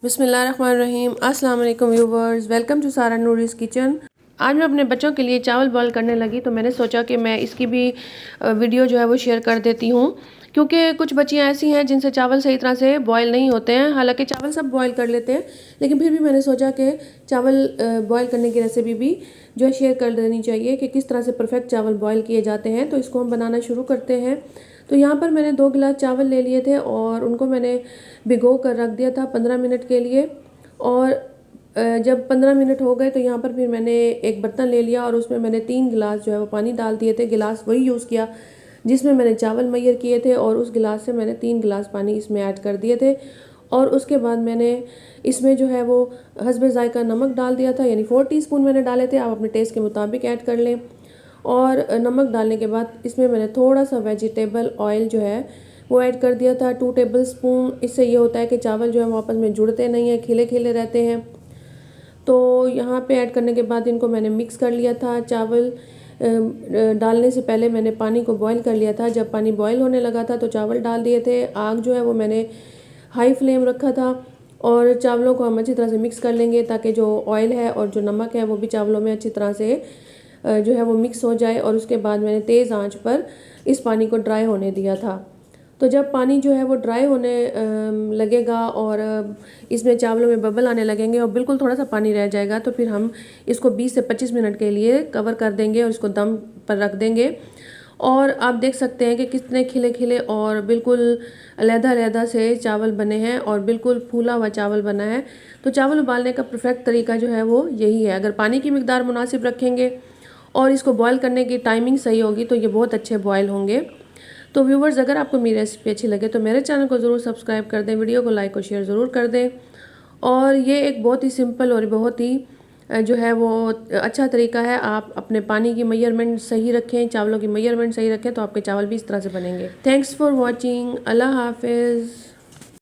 बिस्मिल्लाहिर्रहमानिर्रहीम। अस्सलाम वालेकुम व्यूवर्स, वेलकम टू सारा नूरीज़ किचन। आज मैं अपने बच्चों के लिए चावल बॉईल करने लगी तो मैंने सोचा कि मैं इसकी भी वीडियो जो है वो शेयर कर देती हूँ, क्योंकि कुछ बच्चियाँ ऐसी हैं जिनसे चावल सही तरह से बॉईल नहीं होते हैं। हालांकि चावल सब बॉईल कर लेते हैं, लेकिन फिर भी मैंने सोचा कि चावल बॉईल करने की रेसिपी भी जो है शेयर कर देनी चाहिए कि किस तरह से परफेक्ट चावल बॉईल किए जाते हैं। तो इसको हम बनाना शुरू करते हैं। तो यहाँ पर मैंने 2 गिलास चावल ले लिए थे और उनको मैंने भिगो कर रख दिया था 15 मिनट के लिए। और जब 15 मिनट हो गए तो यहाँ पर फिर मैंने एक बर्तन ले लिया और उसमें मैंने 3 गिलास जो है वो पानी डाल दिए थे। गिलास वही यूज़ किया जिसमें मैंने चावल मैयर किए थे और उस गिलास से मैंने 3 गिलास पानी इसमें ऐड कर दिए थे। और उसके बाद मैंने इसमें जो है वो हस्बे ज़ायका नमक डाल दिया था, यानी 4 टीस्पून मैंने डाले थे। आप अपने टेस्ट के मुताबिक ऐड कर लें। और नमक डालने के बाद इसमें मैंने थोड़ा सा वेजिटेबल ऑयल जो है वो ऐड कर दिया था, 2 टेबल स्पून। इससे ये होता है कि चावल जो है वो आपस में जुड़ते नहीं हैं, खिले खिले रहते हैं। तो यहाँ पे ऐड करने के बाद इनको मैंने मिक्स कर लिया था। चावल डालने से पहले मैंने पानी को बॉईल कर लिया था। जब पानी बॉईल होने लगा था तो चावल डाल दिए थे। आग जो है वो मैंने हाई फ्लेम रखा था और चावलों को हम अच्छी तरह से मिक्स कर लेंगे ताकि जो ऑयल है और जो नमक है वो भी चावलों में अच्छी तरह से जो है वो मिक्स हो जाए। और उसके बाद मैंने तेज़ आंच पर इस पानी को ड्राई होने दिया था। तो जब पानी जो है वो ड्राई होने लगेगा और इसमें चावलों में बबल आने लगेंगे और बिल्कुल थोड़ा सा पानी रह जाएगा तो फिर हम इसको 20 से 25 मिनट के लिए कवर कर देंगे और इसको दम पर रख देंगे। और आप देख सकते हैं कि कितने खिले खिले और बिल्कुल अलहदा-अलहदा से चावल बने हैं और बिल्कुल फूला हुआ चावल बना है। तो चावल उबालने का परफेक्ट तरीका जो है वो यही है। अगर पानी की मिकदार मुनासिब रखेंगे और इसको बॉईल करने की टाइमिंग सही होगी तो ये बहुत अच्छे बॉईल होंगे। तो व्यूवर्स, अगर आपको मेरी रेसिपी अच्छी लगे तो मेरे चैनल को ज़रूर सब्सक्राइब कर दें, वीडियो को लाइक और शेयर ज़रूर कर दें। और ये एक बहुत ही सिंपल और बहुत ही जो है वो अच्छा तरीका है। आप अपने पानी की मेजरमेंट सही रखें, चावलों की मेजरमेंट सही रखें तो आपके चावल भी इस तरह से बनेंगे। Thanks for watching. अल्लाह हाफिज़।